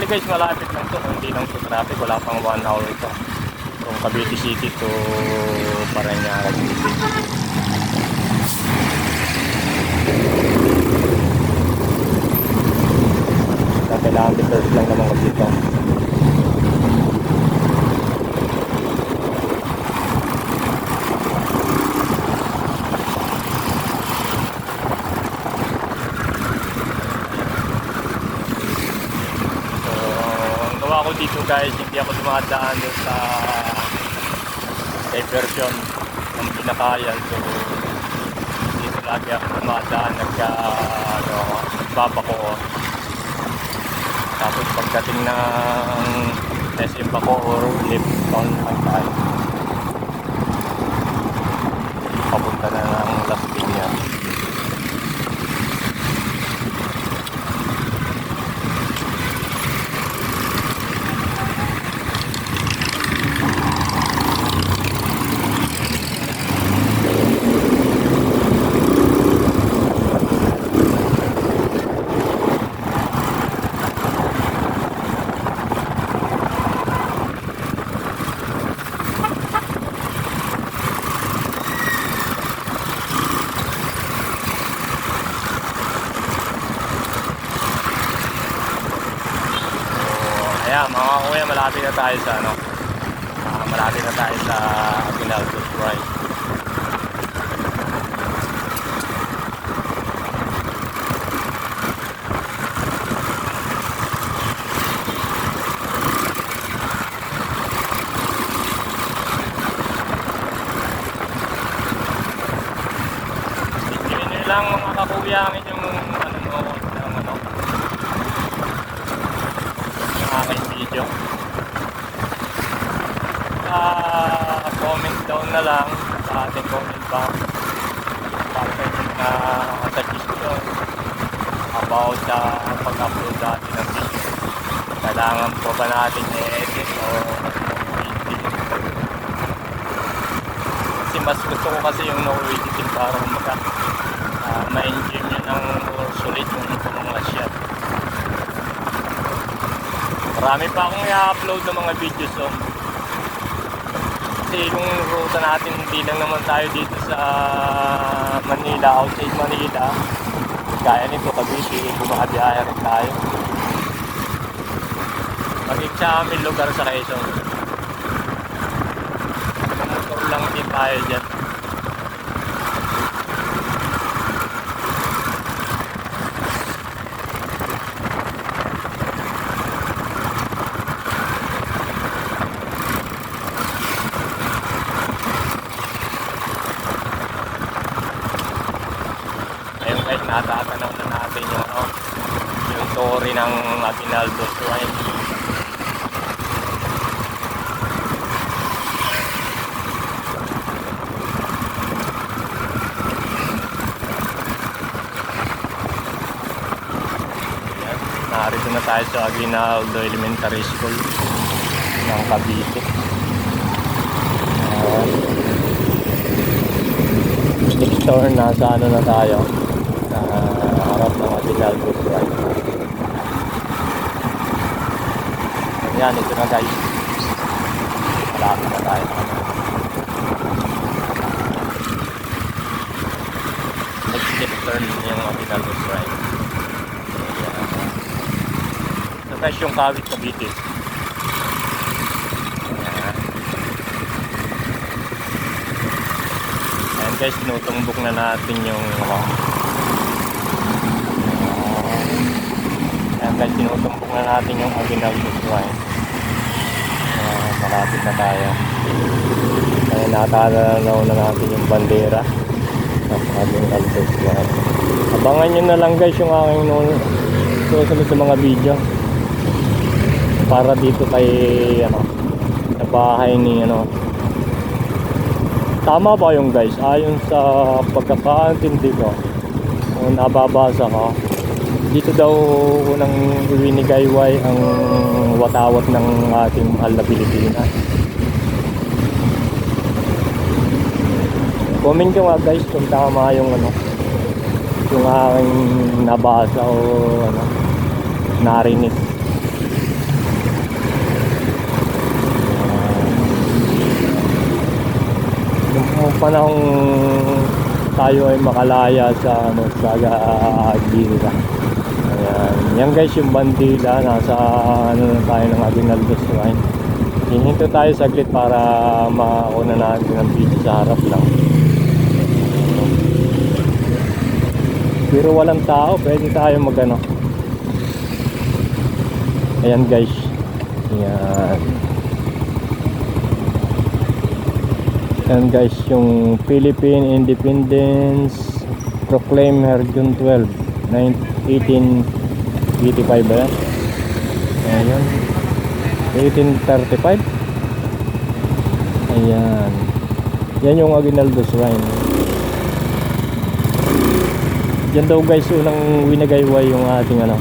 guys, malapit lang to. Hindi lang to traffic. Wala pang 1 hour ito. From Cavite City to Parañaque City. Kailangan meters lang naman kasi ito. Ako dito guys, hindi ako dumadaan sa diversion ng Pinakayan. So dito lagi ako dumadaan nagbabako. Tapos pagdating ng SM Bacoor, lift down lang tayo papunta na ng Las Piñas. Ayan mga kuya, malapit na tayo sa malapit na tayo sa Aguinaldo Shrine. Hindi nyo lang mga kakuya ang inyong aking video. Comment down na lang sa ating comment box para sa inyong suggestion about sa pag-upload natin ng video. Kailangan po ba natin i-edit o hindi? Kasi mas gusto ko kasi yung no-editing para ma-enjoy nyo ng sulit yung mga shot. Marami pa akong i-upload ng mga videos kasi yung ruta natin hindi lang naman tayo dito sa Manila, outside Manila. Kaya nito Cavite, bumabiyahe rin tayo. Maging sa aming lugar sa Quezon. Motor lang din tayo dyan. Natatanaw na natin yung story ng Aguinaldo Shrine. Narito na tayo sa Aguinaldo Elementary School ng Cavite. Next turn, nasa na tayo, harap ng Aguinaldo Shrine. Ayan, ito na guys, malapit na tayo. Next turn yung Aguinaldo Shrine. Ito guys yung Kawit Cavite. Ayan guys, tinutumbok na natin yung guys, tinutumpok na natin yung Aguinaldo Shrine. Malapit na tayo. Kaya natanaw na natin yung bandera ng Aguinaldo Shrine. Abangan nyo na lang guys yung aking susunod sa mga video para dito kay sa bahay ni tama ba yung guys, ayon sa pagkakaintindi ko o nababasa ko, dito daw unang iwinigayway ang watawat ng ating mahal na Pilipinas. Comment nyo nga guys kung tama yung yung aking nabasa o narinig. Nung panahong tayo ay makalaya sa ano, sa Gira. Ayan. Yan guys yung bandila. Nasa ano na tayo ng Aguinaldos Shrine. Hihinto tayo saglit para mauna natin ang video sa harap lang. Pero walang tao, pwede tayo magano. Ayan guys. Ayan. Ayan guys, yung Philippine Independence Proclaim her June 12, 1885 ba yan? Ayan. 1835. Ayan. Yan yung Aguinaldos Shrine. Yan daw guys, unang winagayway yung ating ano,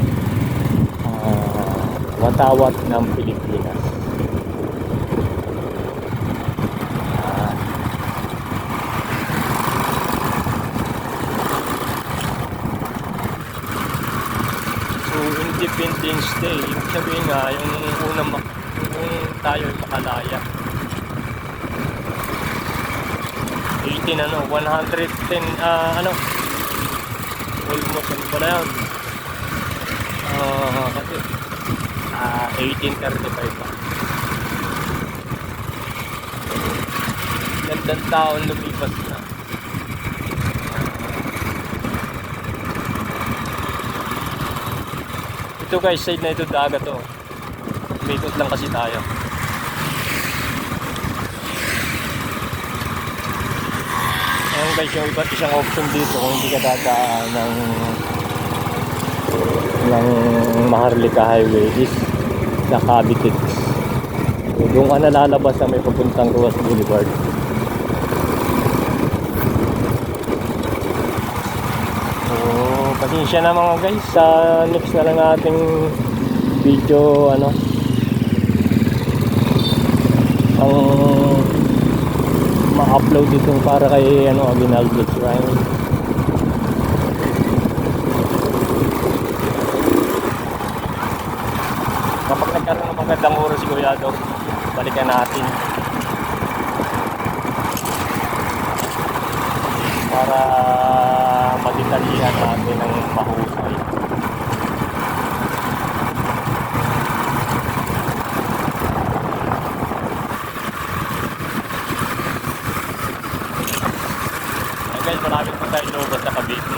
watawat ng Pilipinas. So Independence Day, ibig sabihin nga yung unang tayo makalaya. 110 ano, almost ano pala yun, kasi 1835 pa. Gandang taon lumipas na. Ito guys, side na ito dagat to. Umikot lang kasi tayo. Ayan guys, yung iba't isang option dito kung hindi ka dadaan ng Maharlika Highway is sa Cavite. So, doon ka nalalabas na may papuntang Ruas Boulevard. So, pasensya na mga guys, sa next na lang ating video ano ang ma-upload dito para kay ano, Aguinaldos Shrine. Kapag nagkaroon ng magandang oras sigurado, balikan natin para madetalihan natin ng mahusay. Guys, marami po tayo lobas sa Cavite.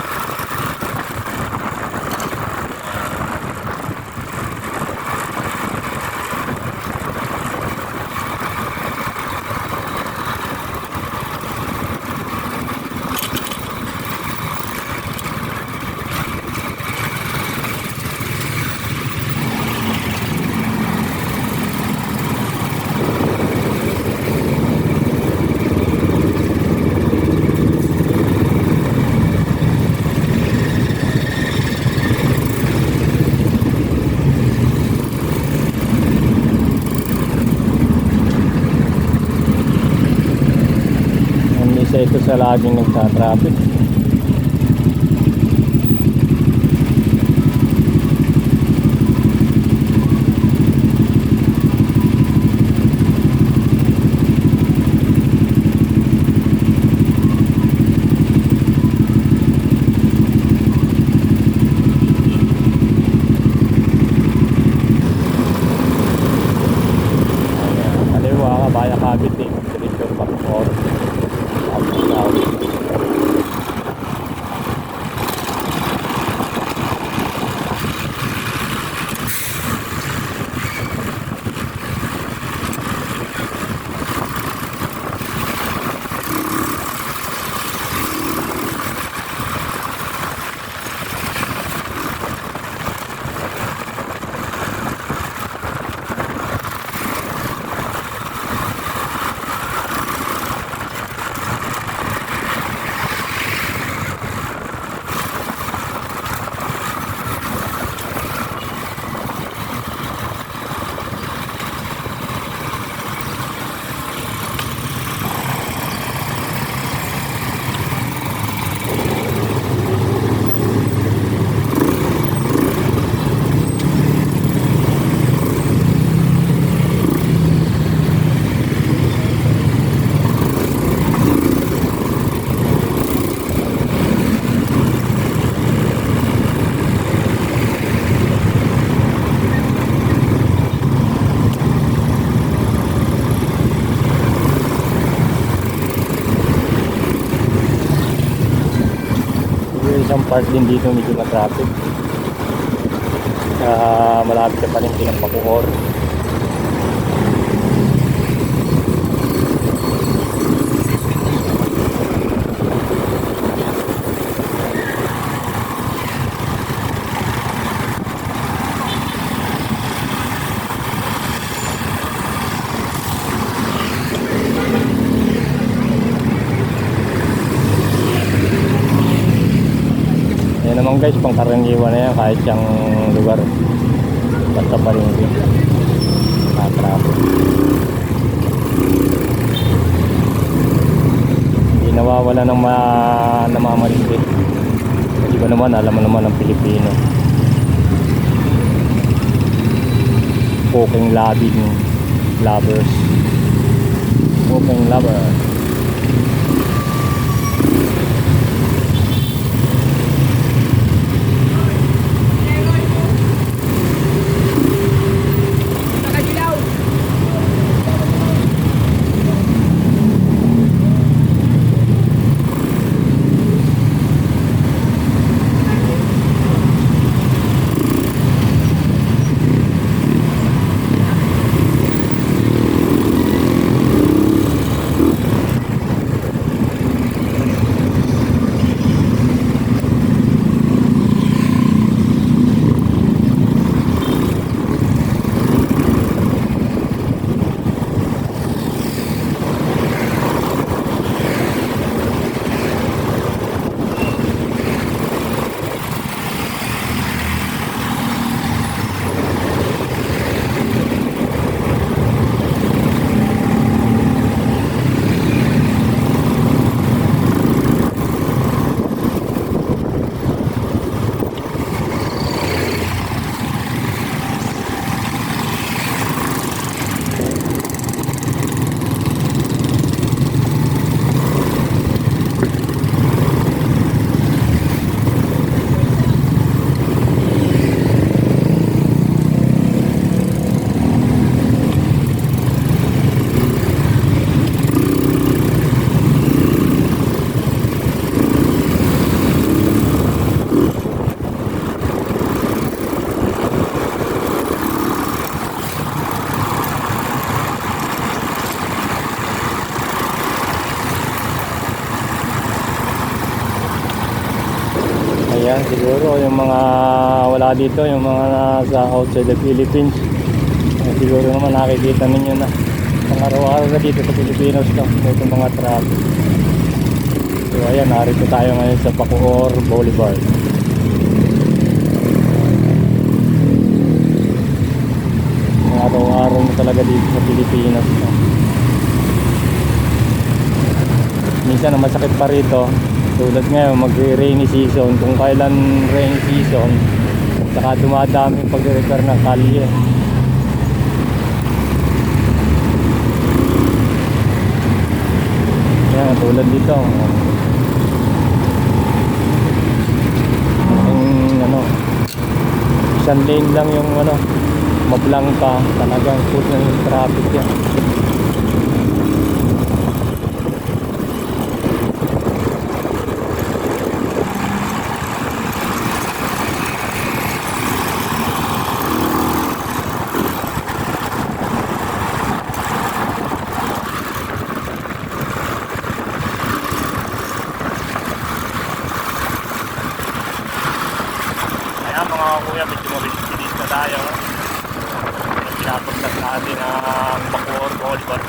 Isa ito sa laging nagtatraffic. Kaliwa ka, Baya Cavite, Director Pacor. isang part din dito medyo na-traffic. Malapit sa palengke ng Bacoor. Yan naman guys, pangkaraniwan na yan kahit yung lugar. Basta pa rin din. Traffic. Hindi nawawala ng namamaliti. Iba naman, alam mo naman ng Pilipino. Cooking lovers. Cooking lover. Ayan, siguro yung mga wala dito, yung mga nasa outside the Philippines, siguro naman nakikita ninyo na pang araw-araw na dito sa Pilipinas to, itong mga traffic. So ayan, narito tayo ngayon sa Bacoor Boulevard. Araw-araw na talaga dito sa Pilipinas to. Minsan ang masakit pa rito, tulad ngayon mag-rainy season, kung kailan rainy season, saka dumadami pag-repair ng kalye. Yan, tulad dito yung isang lane lang yung mablangka, talagang put na yung traffic yan. Mga kuya, medyo mabilis na tayo. Pinapagtas natin ang Bacoor Boulevard.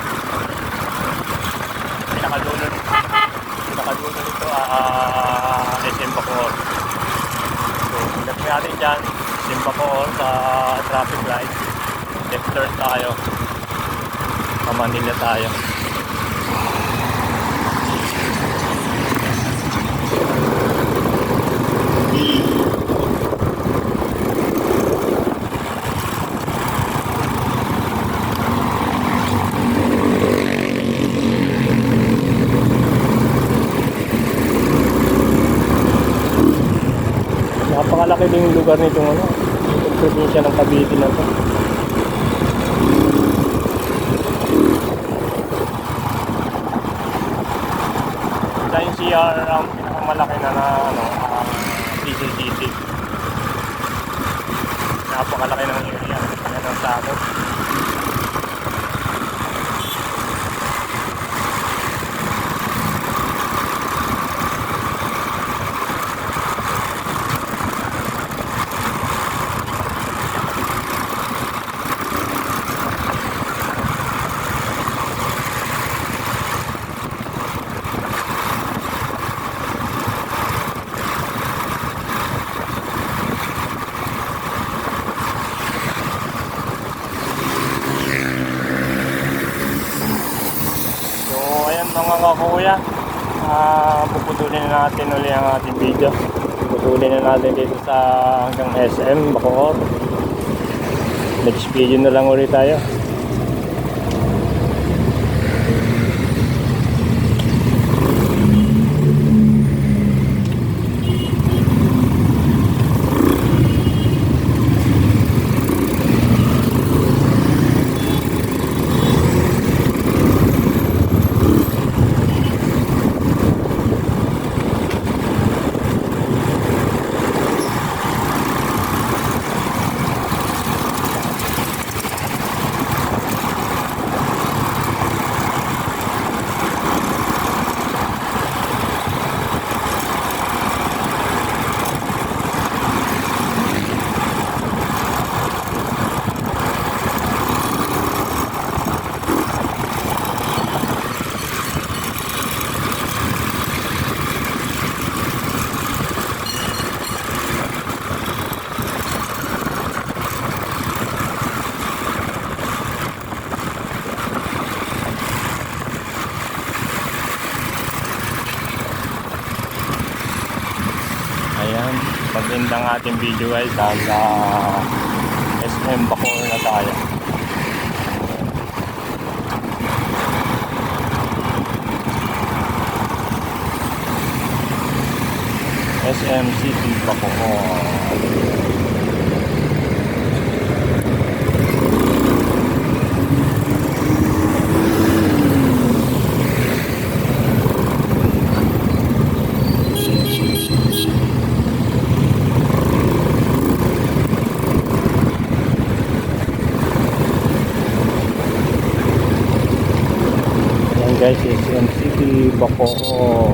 Pinakadulo nito SM Bacoor. So pagkat natin dyan SM Bacoor sa traffic light, left turn tayo, sa Manila tayo. Napakalaki din yung lugar nitong itong probinsya ng Cavite na to. Ito yung CR ang pinakamalaki na Quezon City. Napakalaki ng area. Yan ang sakop. Mga kakuya, puputulin na natin uli ang ating video. Puputulin na natin dito sa hanggang SM Bacoor. Next video na lang ulit tayo. Ayan, pag-end ang ating video guys, sa SM Bacoor na tayo. SM City Bacoor. Guys, SM City Bacoor.